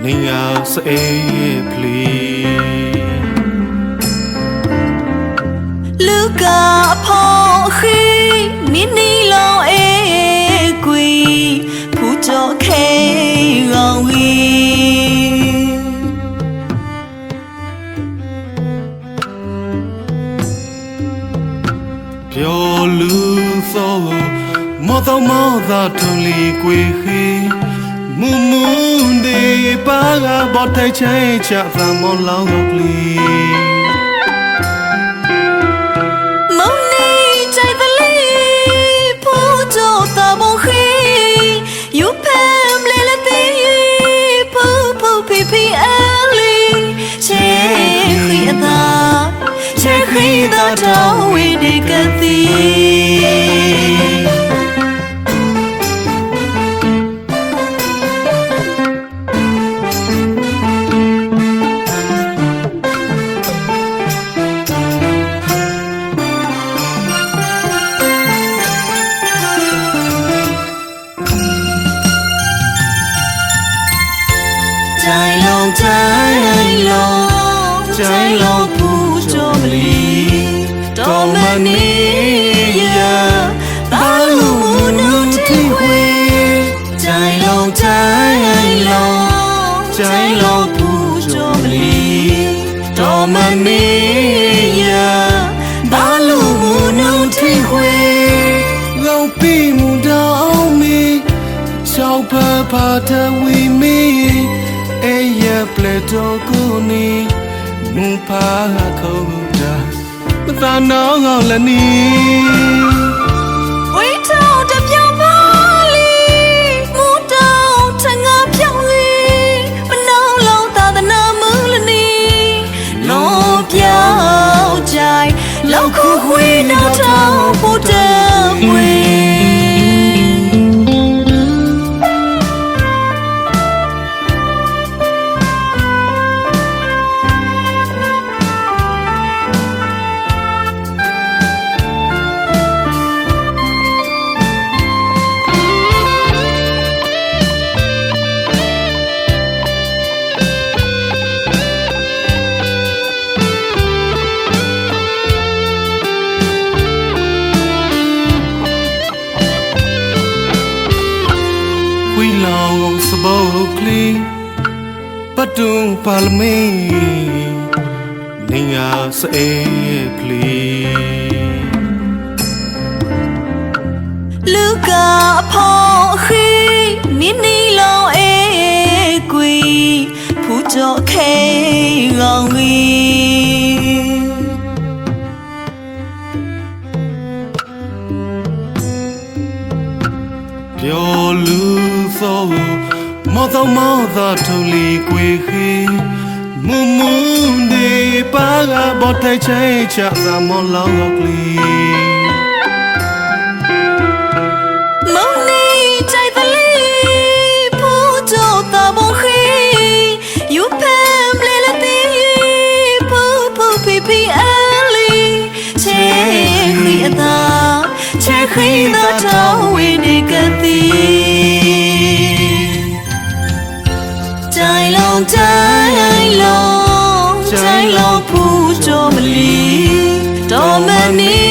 နေရစေဖလီလူကအဖော်ခီနိနီလောအေကွီဖူကြောခဲရောင်ဝီပြောလူသောမောတော်မောသာထုံလီကွေခီမူမူဒီပါကဘောထိုင်ချေချာသမောလောင်းကလေးမောင်နီใจတလေးဖူကြောတာဘုံခီယူဖမ်လေလတီဖူဖူဖီဖီအလီချေခီအသာချေခီသာတော်ဝိဒီကတိใจลงผู้จมลีตอมันนี้ยาตาลูนุที่เวใจลงผู้จมลีตอมันนี้ยาตาลูนุที่เวเราปีมุดาวมีชาวพาพาทวีมีเอยเปลโตกูนีမူပါခုံတာမသာနောင်းအောင်လည်းနီဝိထောင်တပြောင်းပါလီမူတောင်ထငါပြောင်းလီမနှောင်းလုံးသာသနာမူလနီလောပြောင်းကြိုင်လောက်ခုခွေနောက်ထောင်ဖို့တဝေဝီလောင်စပုတ်ကလေးပတ်တုံပါလမင်းနေရစေဖလီလူကအဖော်ခီနိနီလောအေကွီဖူကြောခဲရောင်ဝီပြောလူသောမောတော်မောသာထုံလီကွေခီမူမူဒီပါကဘောထိုင်ချေချာသမောလောင်းကလေးမောင်နီใจတလေးဖူကြောတာဘုံခီယူဖမ်လေလတီဖူဖူဖီဖီအလီချေခီအသာချေခ the town in the cathedral. Jai long, put your belief, Domania,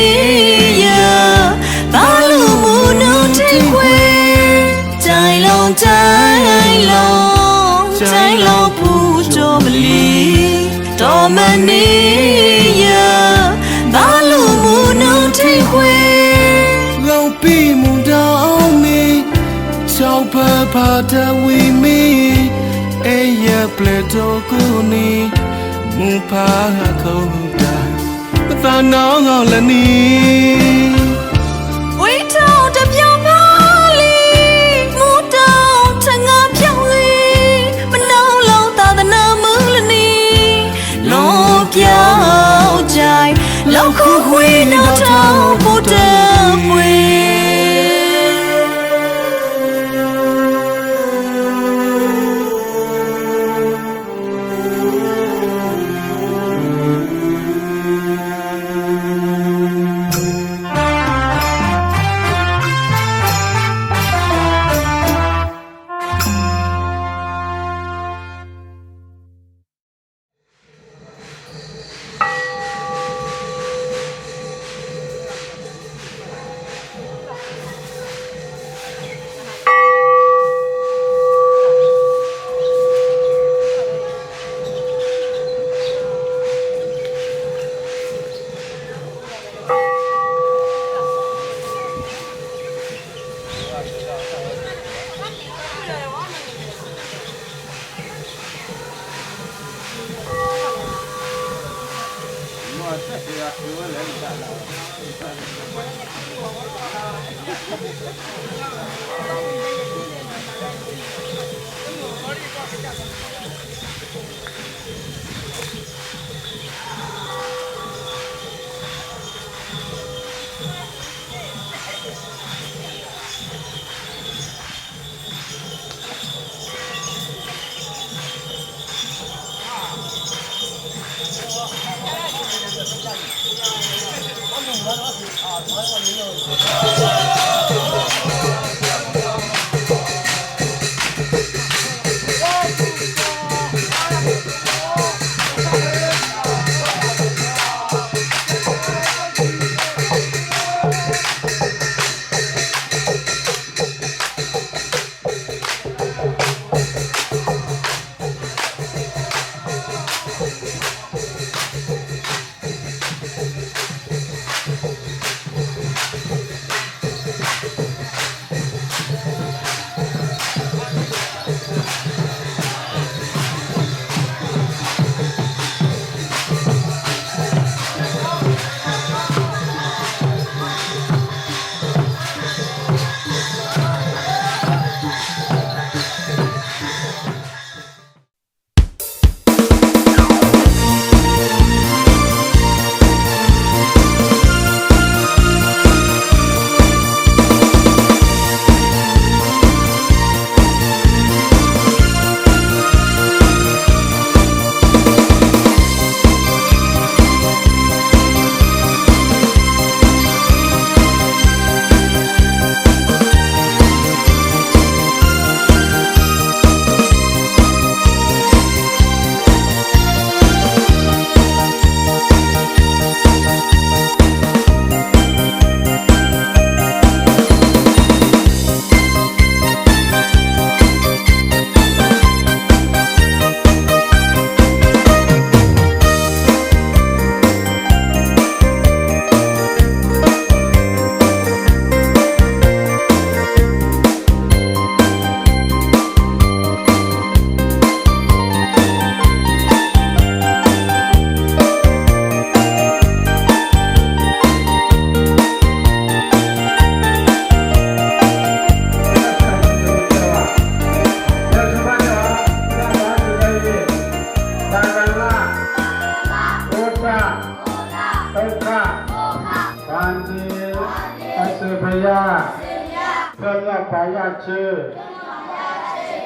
Balumu, no take way. Jai long, put your belief, Domania, Balumu, no take way. Long be munda on me, so papa we me, a year pleto kuni, mupa koda, but I know all I need. Wait out of your valley, move down, tongue up your lee, but no longer than a mulini. Look out, Jai, look who we know town, put up with.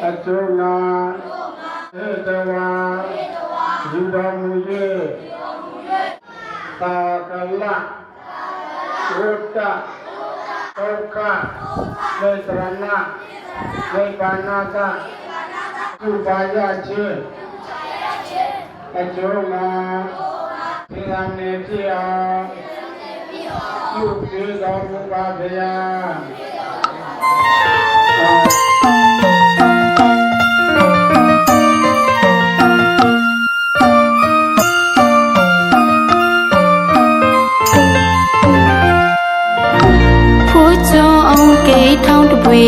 Atuna, Etawa, Yudamuye, Takala, Uta, ဒုက္ခလေသရဏနိဗ္ဗာန်ကသူပါရခြင်းအကျိုးမှာဒီကံနေပြအောင်ပြုပြီးတော်မူပါဗျာထောင်းတပွေ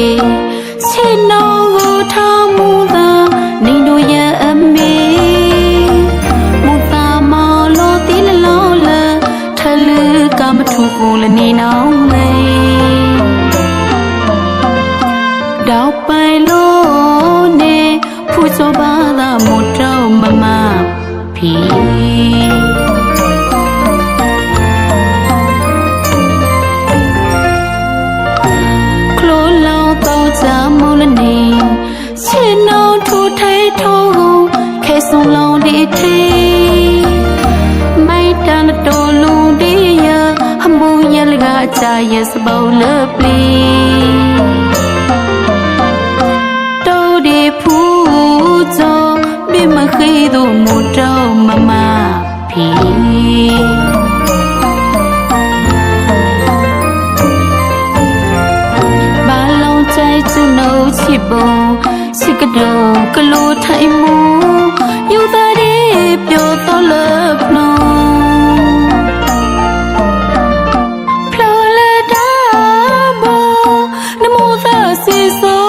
ချစ်နောကိုထားမှုသာနေတို့ရဲ့အမေမူတာမောလို့တီလလောလထလူကမထူကိုလည်းနေနောင်မေတောက်ပိုင်လို့နေဖူစောပါသာမတော်မမဖီမုလနေချစ်နောင်ထူထိုင်ထုံးခဲဆုံးလောင်ဒီထေမိုက်တန်တော်လုံးဒီရဟမုံရလကကြရဲ့စပေါလပလီတိုးဒီဖူးကြောမိမခေသူမူတော်မမဖီချစ်ပုံချစ်ကတော်ကလိုထိုင်မှုယူသားရဲ့ပြောတော့လပ်နော်ဖလော်လာတာဘောနမောသာစီဆို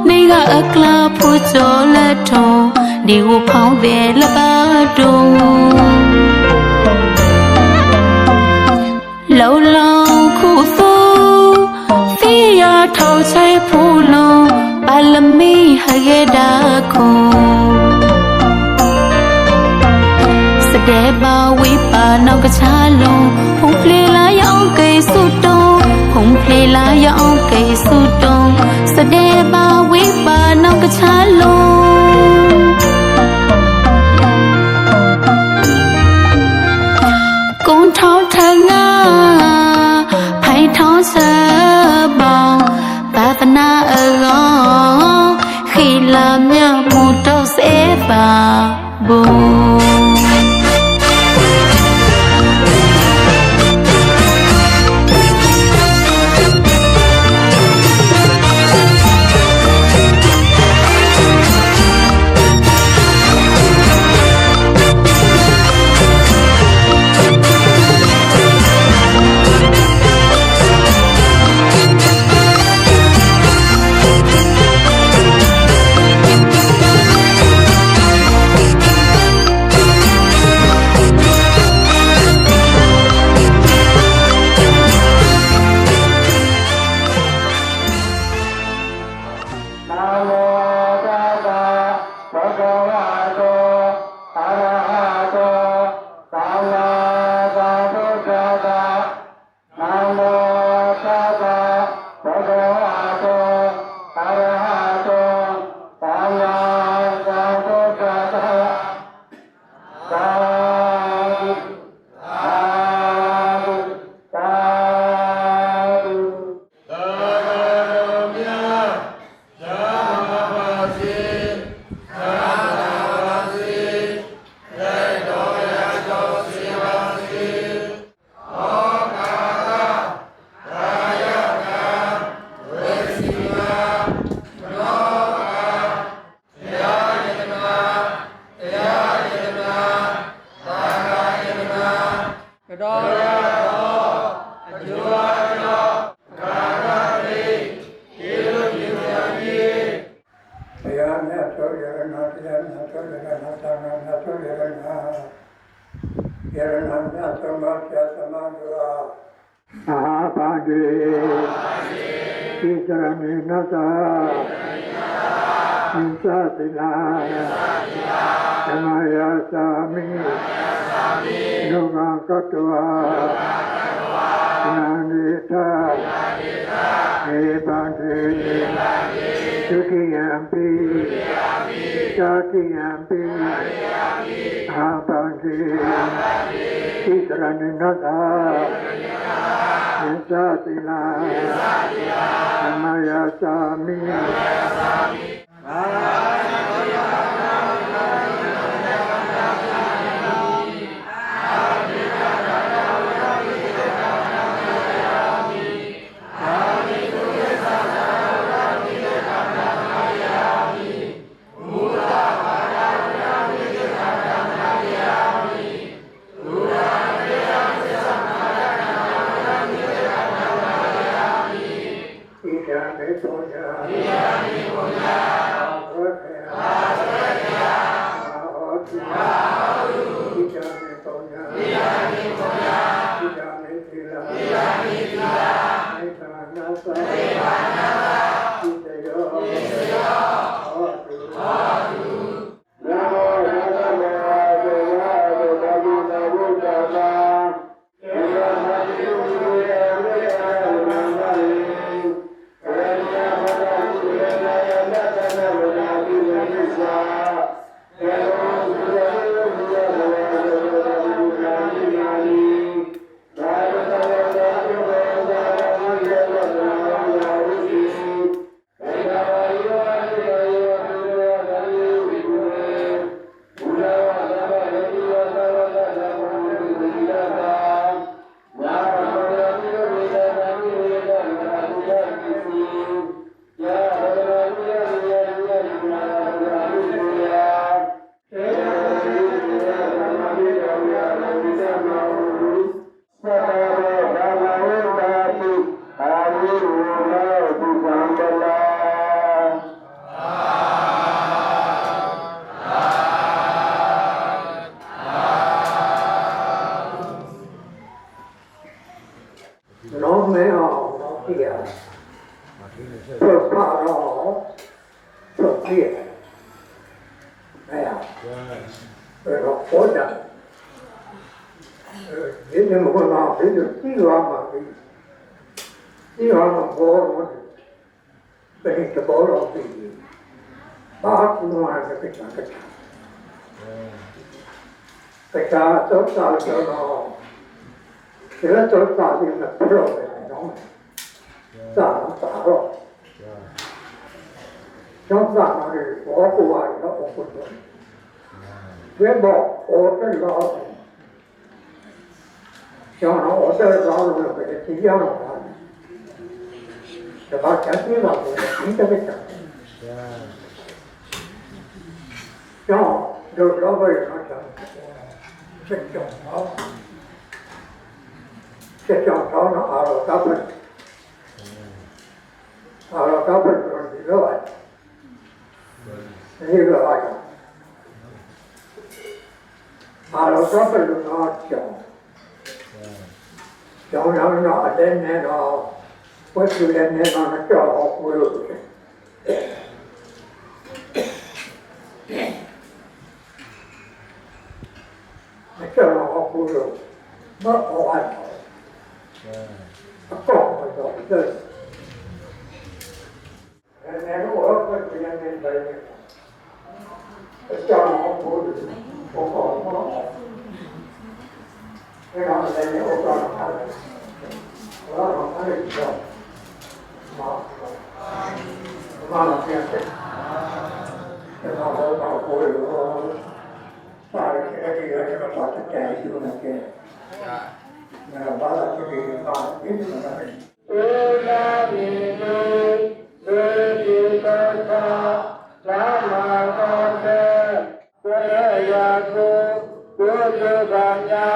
နေကအကလာဖို့ကြောလက်ထုံဒီကိုဖောင်းတယ်လပါတုံလောလောခုဆိုစီရထောက်ချိုင်ဖို့လုံးပါလမီဟရဲ့ဒါခုစတဲ့ပါဝိပါနောက်ကချလုံးဖုန်ဖလေလာရောင်ကေစုတုံးဖုန်ဖလေလာရောင်ကေစုတုံးစတဲ့ပါဝိပါနောက်ကချလုံးကုန်းထောင်းထငါဖိုင်ထောင်းစပေါင်းသာသနာအလောခိလာမြမှုတော့စေပါဘုံIsrael ယသာတိလာသမယသာမိน้องไม่เอาน้องเตี้ยเพื่อพาเราเพื่อเตี้ยไม่เอาเราโคตรจังนี่ยังไม่มาเป็นที่ว่ามาที่ว่ามาโคตรเป็นกระบอกเราตีบ้าคุณมาจะเป็นการกระชากแต่การสอนสอนเราဒီလိုတော့စာပြီးမှပြတော့တယ်နော်စာတော့ကျောင်းစာမှာဘောကိုပါတော့ဘုရားဘယ်ဘောဟောတယ်တော့ကျောင်းတော့ဟောတယ်တော့လို့ပဲကြည့်ရအောင်ပါဒါကကျန်သေးပါဘူးဒီတစ်ခါကျောင်းတော့ဘယ်တော့ချက်ကြောင်းတော့ချက်ကြောင်းတော့အားတော့ကပ်တယ်အားတော့ကပ်တယ်ဒီလိုပါဒီလိုပါအားတော့ကပ်တယ်လို့တော့ကြောင်းတော့အတဲ့နဲ့တော့ဝတ်စုလည်းနဲ့တော့ကြောက်အောင်ကိုလို့မကြောက်အောင်ကိုလို့မဟုတ်ပါဘူးအကောင့်တော့တယ်အဲ့ဒါတော့ဘယ်ပြန်နေတယ်အကြောင်းကိုဘောတော့အဲ့ဒါလည်းဟောတာပါတယ်ဘာမှမဖြစ်တော့ဘာမှပြန်တယ်အဲ့ဒါတော့ကိုယ်ရောပါရတဲ့ကြည့်ရတဲ့ပါတဲ့တိုင်ရှိလို့ကဲဘာသာကြည့်ရပါအင်းဆိုတာပဲအိလာဘီနိုသေဒီတာသာလာတော်တဲ့ဝေယာကိုဘုရားကညာ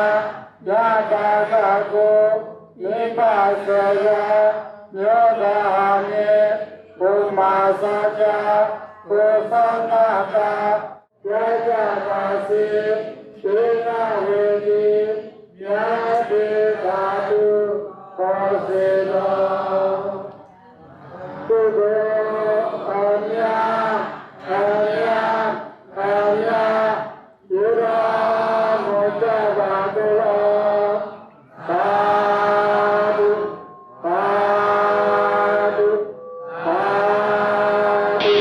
ယာတာကိုမိဘဆောရမြောတာမေဘုမာစာကြဘုသနာတာကြာကြပါစေသေနာဝေဒီယာတိသာတုဘောစေတော်သူတော်အမြအမြအမြယေရာမောတဘာတော်သာတုသာတုသာတု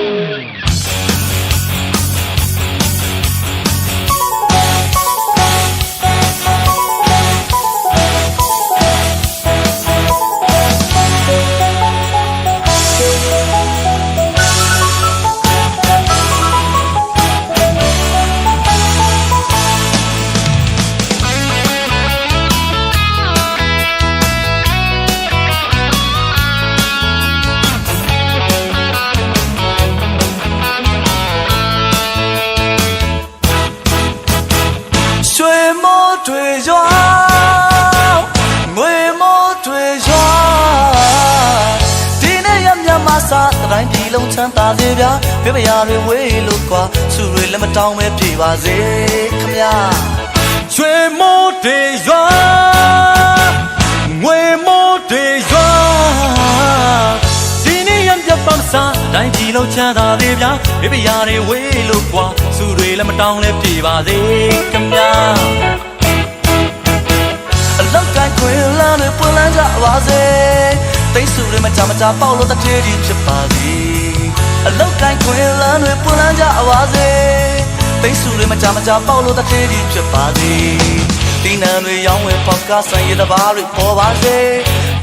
တိုင်းပြည်လုံးချမ်းသာစေဗျာပြပရာတွေဝေးလို့ကွာသူတွေလက်မတောင်းပဲပြေပါစေခမညာရွှေမိုးတွေရွာငွေမိုးတွေရွာဒီနေ့ရံပြပန်းစားတိုင်းပြည်လုံးချမ်းသာစေဗျာပြပရာတွေဝေးလို့ကွာသူတွေလက်မတောင်းလဲပြေပါစေခမညာအလောက်တိုင်းခွေလမ်းတွေပွင့်လန်းကြပါစေသိစုတွေမကြမကြပေါက်လို့တထေးကြီးဖြစ်ပါစေအလောက်တိုင်းခွေလမ်းတွေပွင့်လန်းကြပါစေသိစုတွေမကြမကြပေါက်လို့တထေးကြီးဖြစ်ပါစေဒီနံတွေရောင်းဝယ်ပေါက်ကားဆိုင်ရတဘာတွေပေါ်ပါစေ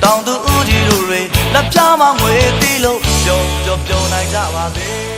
တောင်သူဦးကြီးတို့တွေလက်ပြမငွေတီးလို့ပျော်နိုင်ကြပါစေ